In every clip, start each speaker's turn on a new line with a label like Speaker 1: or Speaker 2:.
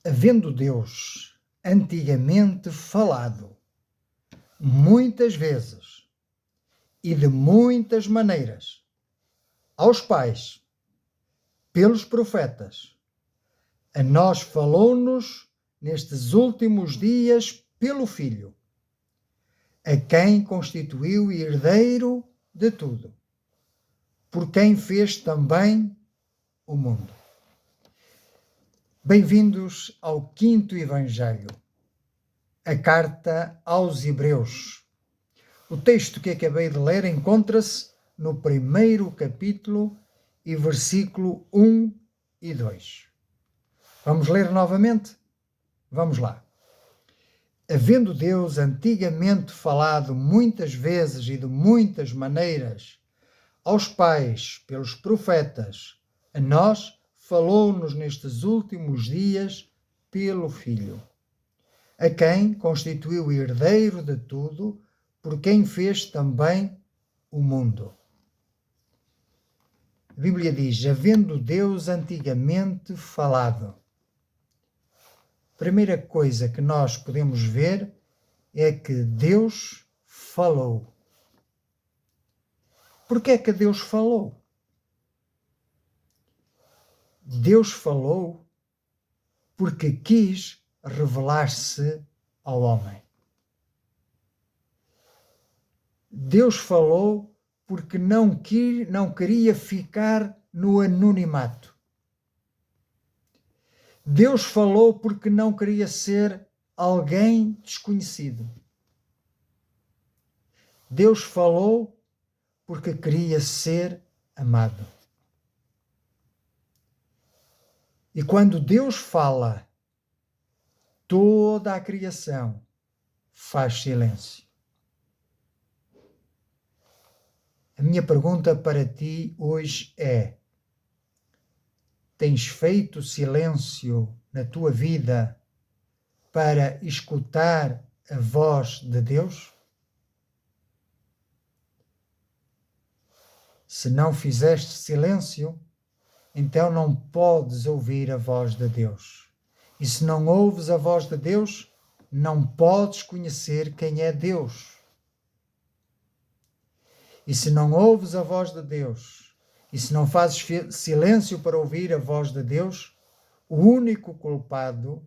Speaker 1: Havendo Deus antigamente falado muitas vezes e de muitas maneiras aos pais, pelos profetas, a nós falou-nos nestes últimos dias pelo Filho, a quem constituiu herdeiro de tudo, por quem fez também o mundo. Bem-vindos ao quinto Evangelho, a carta aos Hebreus. O texto que acabei de ler encontra-se no primeiro capítulo e versículo 1 e 2. Vamos ler novamente? Vamos lá. Havendo Deus antigamente falado muitas vezes e de muitas maneiras aos pais pelos profetas, a nós falou-nos nestes últimos dias pelo Filho, a quem constituiu herdeiro de tudo, por quem fez também o mundo. A Bíblia diz, havendo Deus antigamente falado. A primeira coisa que nós podemos ver é que Deus falou. Por que é que Deus falou? Deus falou porque quis revelar-se ao homem. Deus falou porque não queria ficar no anonimato. Deus falou porque não queria ser alguém desconhecido. Deus falou porque queria ser amado. E quando Deus fala, toda a criação faz silêncio. A minha pergunta para ti hoje é: tens feito silêncio na tua vida para escutar a voz de Deus? Se não fizeste silêncio, então não podes ouvir a voz de Deus. E se não ouves a voz de Deus, não podes conhecer quem é Deus. E se não ouves a voz de Deus, e se não fazes silêncio para ouvir a voz de Deus, o único culpado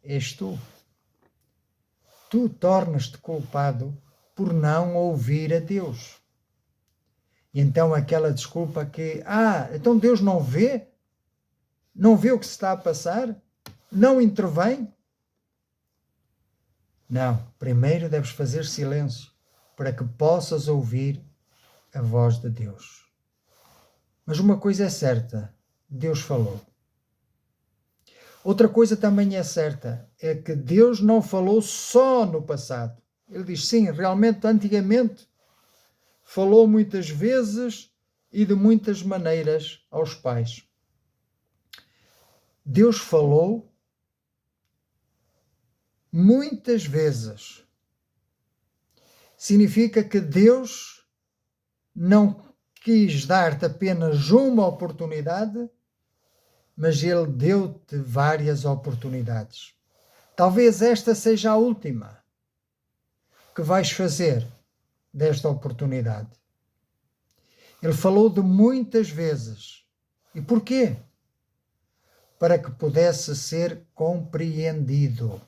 Speaker 1: és tu. Tu tornas-te culpado por não ouvir a Deus. E então aquela desculpa que, então Deus não vê? Não vê o que se está a passar? Não intervém? Não, primeiro deves fazer silêncio para que possas ouvir a voz de Deus. Mas uma coisa é certa, Deus falou. Outra coisa também é certa, é que Deus não falou só no passado. Ele diz, sim, realmente, antigamente, falou muitas vezes e de muitas maneiras aos pais. Deus falou muitas vezes. Significa que Deus não quis dar-te apenas uma oportunidade, mas Ele deu-te várias oportunidades. Talvez esta seja a última que vais fazer desta oportunidade. Ele falou de muitas vezes. E porquê? Para que pudesse ser compreendido.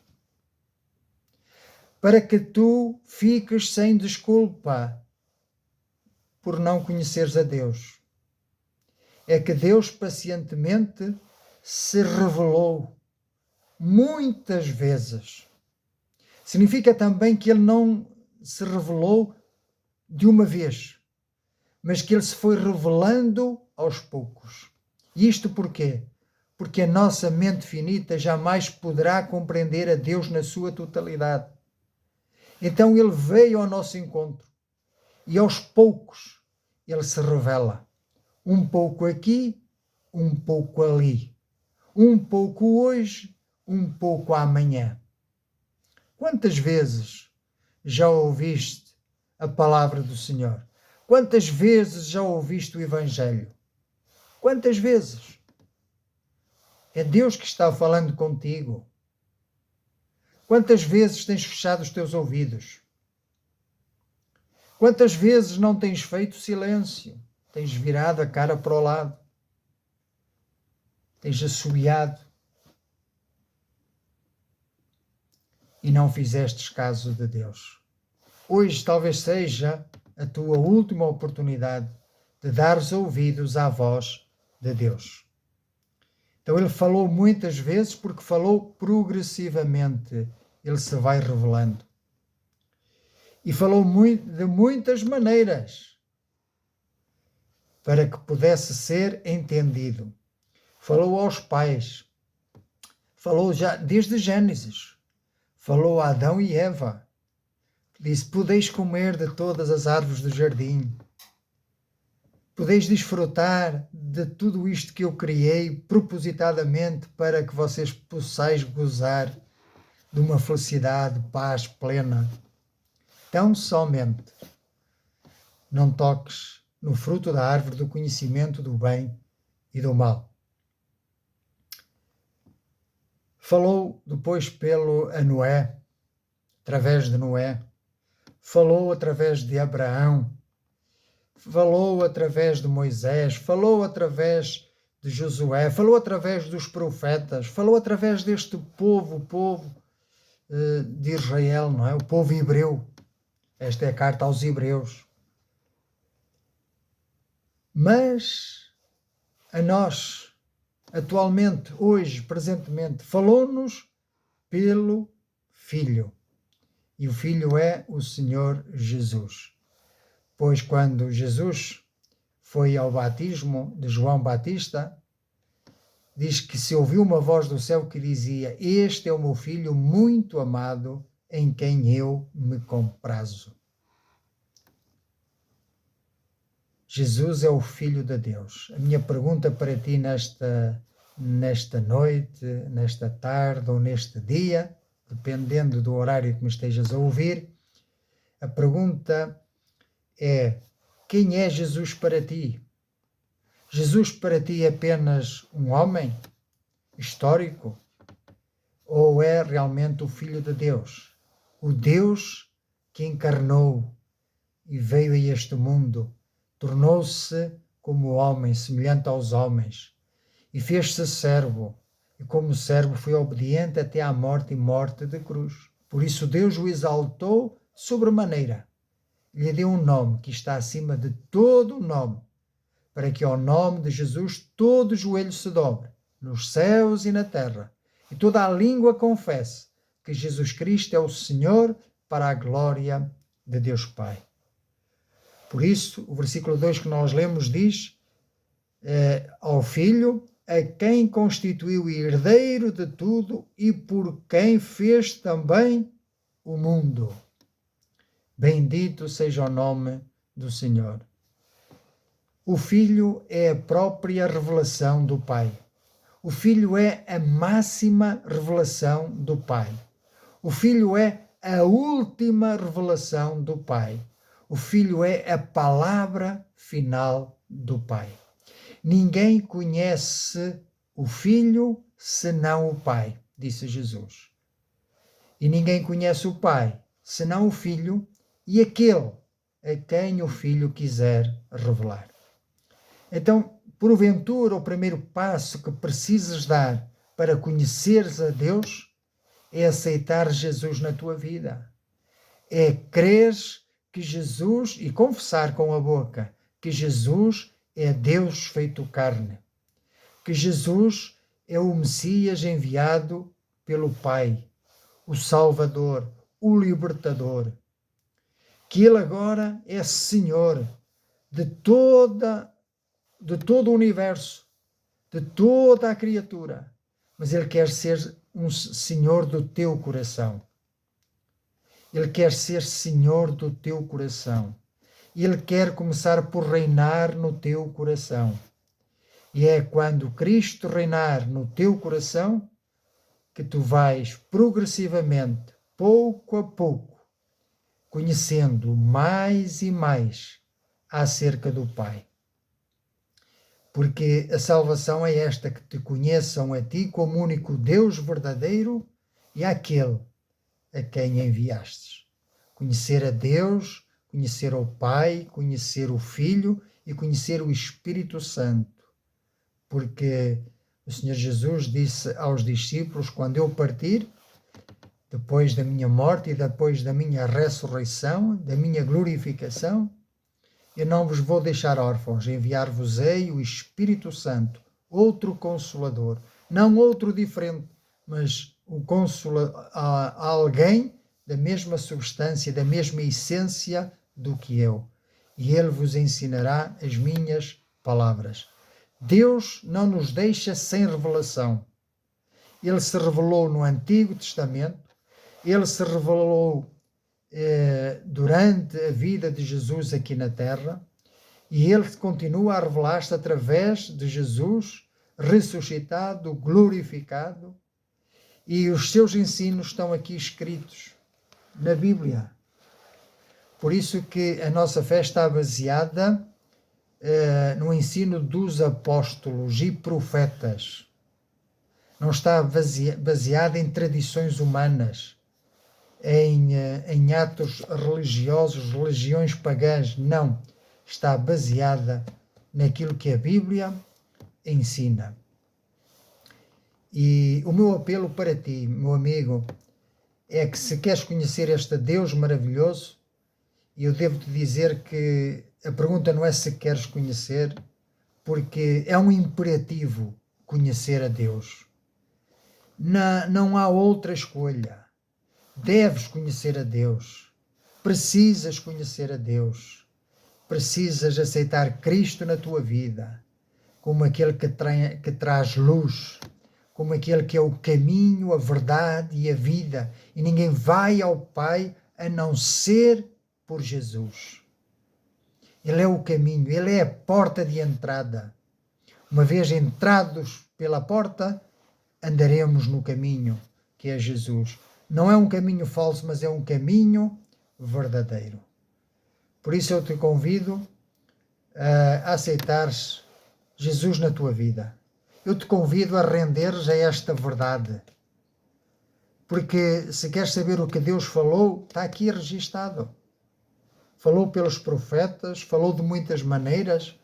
Speaker 1: Para que tu fiques sem desculpa por não conheceres a Deus. É que Deus pacientemente se revelou muitas vezes. Significa também que Ele não se revelou de uma vez, mas que Ele se foi revelando aos poucos. E isto porquê? Porque a nossa mente finita jamais poderá compreender a Deus na sua totalidade. Então Ele veio ao nosso encontro e aos poucos Ele se revela. Um pouco aqui, um pouco ali. Um pouco hoje, um pouco amanhã. Quantas vezes já ouviste a palavra do Senhor? Quantas vezes já ouviste o Evangelho? Quantas vezes? É Deus que está falando contigo. Quantas vezes tens fechado os teus ouvidos? Quantas vezes não tens feito silêncio? Tens virado a cara para o lado? Tens assobiado? E não fizestes caso de Deus. Hoje talvez seja a tua última oportunidade de dares ouvidos à voz de Deus. Então ele falou muitas vezes porque falou progressivamente. Ele se vai revelando. E falou de muitas maneiras para que pudesse ser entendido. Falou aos pais. Falou já desde Gênesis. Falou a Adão e Eva. Disse, podeis comer de todas as árvores do jardim. Podeis desfrutar de tudo isto que eu criei propositadamente para que vocês possais gozar de uma felicidade, paz plena. Tão somente não toques no fruto da árvore do conhecimento do bem e do mal. Falou depois a Noé, através de Noé. Falou através de Abraão. Falou através de Moisés. Falou através de Josué. Falou através dos profetas. Falou através deste povo de Israel, não é? O povo hebreu. Esta é a carta aos Hebreus. Mas a nós, atualmente, hoje, presentemente, falou-nos pelo Filho. E o Filho é o Senhor Jesus. Pois quando Jesus foi ao batismo de João Batista, diz que se ouviu uma voz do céu que dizia: este é o meu Filho muito amado, em quem eu me comprazo. Jesus é o Filho de Deus. A minha pergunta para ti nesta noite, nesta tarde ou neste dia, dependendo do horário que me estejas a ouvir, a pergunta é: quem é Jesus para ti? Jesus para ti é apenas um homem histórico? Ou é realmente o Filho de Deus? O Deus que encarnou e veio a este mundo, tornou-se como homem, semelhante aos homens, e fez-se servo, e como servo foi obediente até à morte e morte de cruz. Por isso Deus o exaltou sobremaneira, lhe deu um nome que está acima de todo o nome, para que ao nome de Jesus todo joelho se dobre, nos céus e na terra, e toda a língua confesse que Jesus Cristo é o Senhor, para a glória de Deus Pai. Por isso, o versículo 2 que nós lemos diz: ao Filho, a quem constituiu herdeiro de tudo e por quem fez também o mundo. Bendito seja o nome do Senhor. O Filho é a própria revelação do Pai. O Filho é a máxima revelação do Pai. O Filho é a última revelação do Pai. O Filho é a palavra final do Pai. Ninguém conhece o Filho senão o Pai, disse Jesus. E ninguém conhece o Pai senão o Filho e aquele a quem o Filho quiser revelar. Então, porventura, o primeiro passo que precisas dar para conheceres a Deus é aceitar Jesus na tua vida. É creres que Jesus, e confessar com a boca, que Jesus é Deus feito carne. Que Jesus é o Messias enviado pelo Pai, o Salvador, o Libertador. Que Ele agora é Senhor de todo o universo, de toda a criatura, mas Ele quer ser um Senhor do teu coração. Ele quer ser Senhor do teu coração. Ele quer começar por reinar no teu coração. E é quando Cristo reinar no teu coração que tu vais progressivamente, pouco a pouco, conhecendo mais e mais acerca do Pai. Porque a salvação é esta, que te conheçam a ti como único Deus verdadeiro e àquele a quem enviastes. Conhecer a Deus, conhecer o Pai, conhecer o Filho e conhecer o Espírito Santo. Porque o Senhor Jesus disse aos discípulos, quando eu partir, depois da minha morte e depois da minha ressurreição, da minha glorificação, eu não vos vou deixar órfãos, enviar-vos-ei o Espírito Santo, outro Consolador, não outro diferente, mas alguém da mesma substância, da mesma essência do que eu. E ele vos ensinará as minhas palavras. Deus não nos deixa sem revelação. Ele se revelou no Antigo Testamento, ele se revelou durante a vida de Jesus aqui na Terra, e ele continua a revelar-se através de Jesus ressuscitado, glorificado, e os seus ensinos estão aqui escritos na Bíblia. Por isso que a nossa fé está baseada no ensino dos apóstolos e profetas. Não está baseada em tradições humanas, em atos religiosos, religiões pagãs. Não. Está baseada naquilo que a Bíblia ensina. E o meu apelo para ti, meu amigo, é que se queres conhecer este Deus maravilhoso, e eu devo-te dizer que a pergunta não é se queres conhecer, porque é um imperativo conhecer a Deus. Não há outra escolha. Deves conhecer a Deus. Precisas conhecer a Deus. Precisas aceitar Cristo na tua vida como aquele que traz luz, como aquele que é o caminho, a verdade e a vida. E ninguém vai ao Pai a não ser por Jesus. Ele é o caminho, ele é a porta de entrada. Uma vez entrados pela porta, andaremos no caminho que é Jesus. Não é um caminho falso, mas é um caminho verdadeiro. Por isso eu te convido a aceitares Jesus na tua vida. Eu te convido a renderes a esta verdade. Porque se queres saber o que Deus falou, está aqui registado. Falou pelos profetas, falou de muitas maneiras.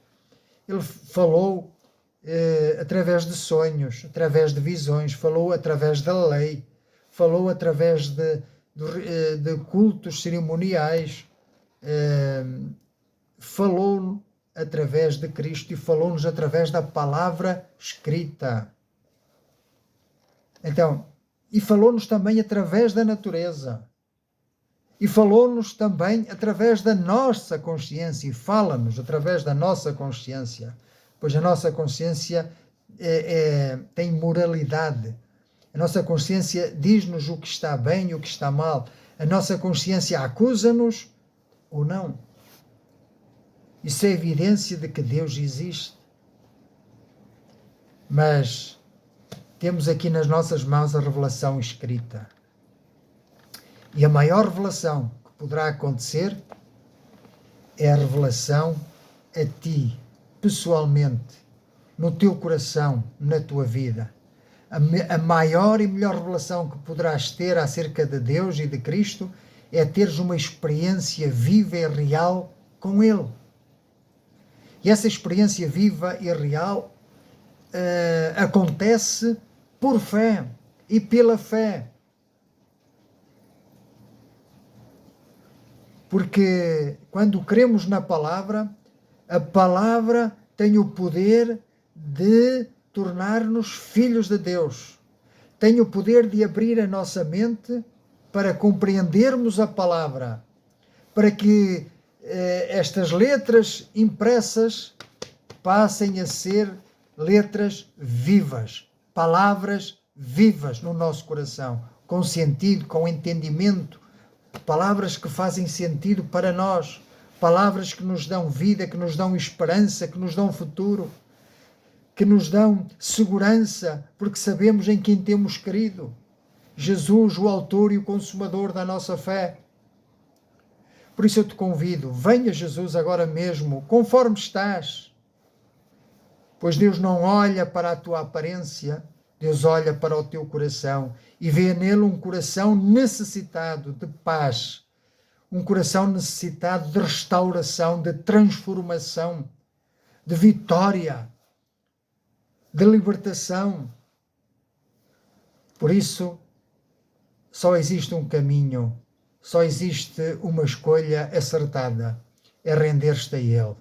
Speaker 1: Ele falou através de sonhos, através de visões, falou através da lei, falou através de cultos cerimoniais, falou através de Cristo e falou-nos através da palavra escrita. Então, e falou-nos também através da natureza. E falou-nos também através da nossa consciência, e fala-nos através da nossa consciência, pois a nossa consciência tem moralidade. A nossa consciência diz-nos o que está bem e o que está mal. A nossa consciência acusa-nos ou não. Isso é evidência de que Deus existe. Mas temos aqui nas nossas mãos a revelação escrita. E a maior revelação que poderá acontecer é a revelação a ti, pessoalmente, no teu coração, na tua vida. A maior e melhor revelação que poderás ter acerca de Deus e de Cristo é teres uma experiência viva e real com Ele. E essa experiência viva e real acontece por fé e pela fé. Porque quando cremos na palavra, a palavra tem o poder de tornar-nos filhos de Deus. Tem o poder de abrir a nossa mente para compreendermos a palavra, para que estas letras impressas passem a ser letras vivas, palavras vivas no nosso coração, com sentido, com entendimento, palavras que fazem sentido para nós, palavras que nos dão vida, que nos dão esperança, que nos dão futuro, que nos dão segurança, porque sabemos em quem temos crido. Jesus, o autor e o consumador da nossa fé. Por isso eu te convido, venha Jesus agora mesmo, conforme estás, Pois Deus não olha para a tua aparência, Deus olha para o teu coração e vê nele um coração necessitado de paz, um coração necessitado de restauração, de transformação, de vitória, de libertação. Por isso, só existe um caminho, só existe uma escolha acertada, é render-te a Ele.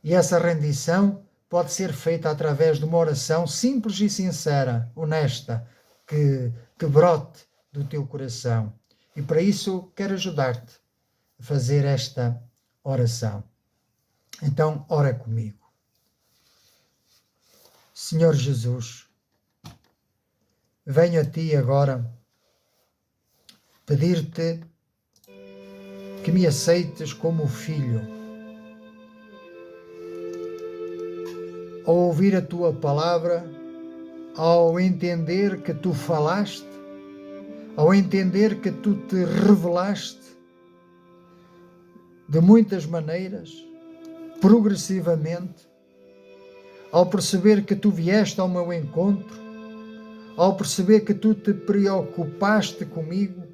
Speaker 1: E essa rendição pode ser feita através de uma oração simples e sincera, honesta, que brote do teu coração. E para isso quero ajudar-te a fazer esta oração. Então, ora comigo. Senhor Jesus, venho a Ti agora pedir-te que me aceites como filho. Ao ouvir a Tua palavra, ao entender que Tu falaste, ao entender que Tu te revelaste de muitas maneiras, progressivamente, ao perceber que Tu vieste ao meu encontro, ao perceber que Tu te preocupaste comigo,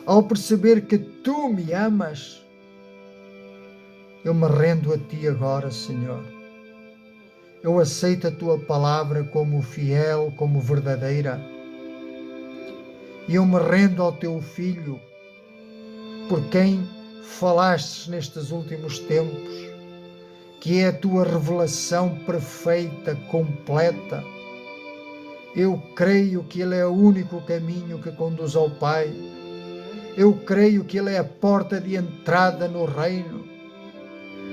Speaker 1: ao perceber que Tu me amas, eu me rendo a Ti agora, Senhor. Eu aceito a Tua palavra como fiel, como verdadeira. E eu me rendo ao Teu Filho, por quem falastes nestes últimos tempos, que é a Tua revelação perfeita, completa. Eu creio que Ele é o único caminho que conduz ao Pai. Eu creio que Ele é a porta de entrada no reino.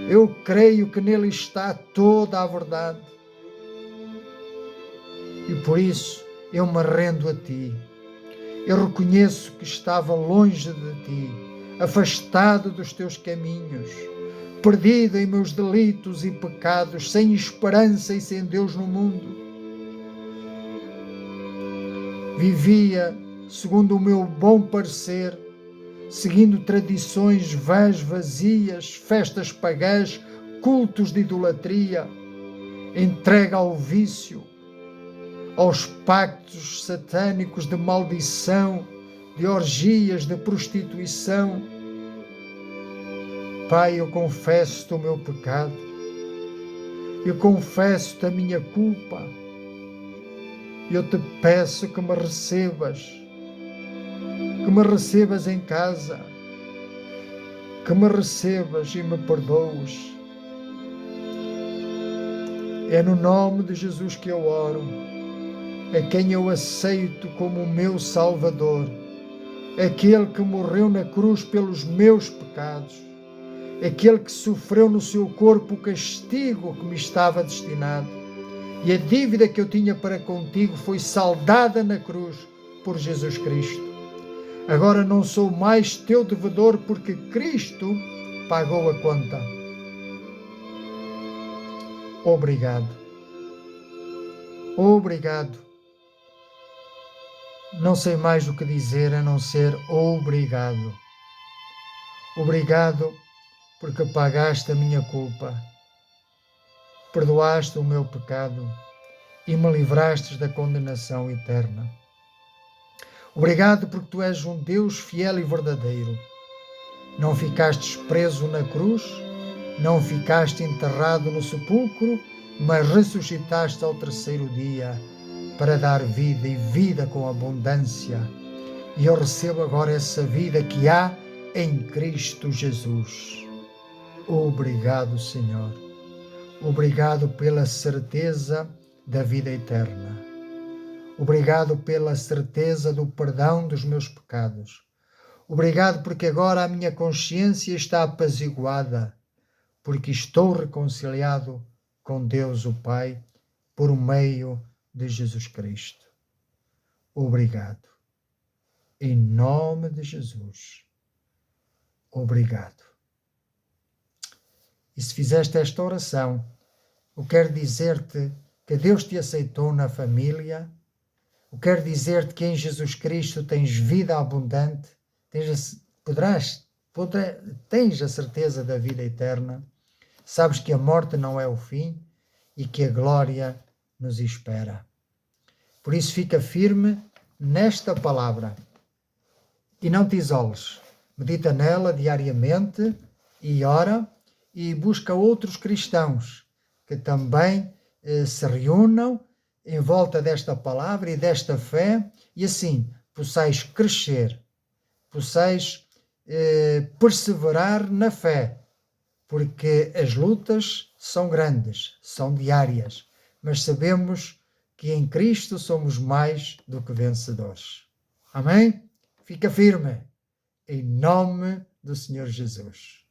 Speaker 1: Eu creio que nele está toda a verdade. E por isso eu me rendo a Ti. Eu reconheço que estava longe de Ti, afastado dos Teus caminhos, perdido em meus delitos e pecados, sem esperança e sem Deus no mundo. Vivia segundo o meu bom parecer, seguindo tradições vãs, vazias, festas pagãs, cultos de idolatria, entregue ao vício, aos pactos satânicos de maldição, de orgias, de prostituição. Pai, eu confesso-te o meu pecado, eu confesso-te a minha culpa, eu te peço que me recebas em casa, que me recebas e me perdoes. É no nome de Jesus que eu oro, a quem eu aceito como o meu Salvador, aquele que morreu na cruz pelos meus pecados, aquele que sofreu no seu corpo o castigo que me estava destinado, e a dívida que eu tinha para contigo foi saldada na cruz por Jesus Cristo. Agora não sou mais teu devedor, porque Cristo pagou a conta. Obrigado. Obrigado. Não sei mais o que dizer a não ser obrigado. Obrigado porque pagaste a minha culpa, perdoaste o meu pecado e me livraste da condenação eterna. Obrigado porque Tu és um Deus fiel e verdadeiro. Não ficaste preso na cruz, não ficaste enterrado no sepulcro, mas ressuscitaste ao terceiro dia para dar vida e vida com abundância. E eu recebo agora essa vida que há em Cristo Jesus. Obrigado, Senhor. Obrigado pela certeza da vida eterna. Obrigado pela certeza do perdão dos meus pecados. Obrigado porque agora a minha consciência está apaziguada, porque estou reconciliado com Deus o Pai por meio de Jesus Cristo. Obrigado. Em nome de Jesus. Obrigado. E se fizeste esta oração, eu quero dizer-te que Deus te aceitou na família. Eu quero dizer-te que em Jesus Cristo tens vida abundante, tens a certeza da vida eterna, sabes que a morte não é o fim e que a glória nos espera. Por isso fica firme nesta palavra e não te isoles. Medita nela diariamente e ora e busca outros cristãos que também se reúnam em volta desta palavra e desta fé e assim possais crescer, possais perseverar na fé, porque as lutas são grandes, são diárias, mas sabemos que em Cristo somos mais do que vencedores. Amém? Fica firme, em nome do Senhor Jesus.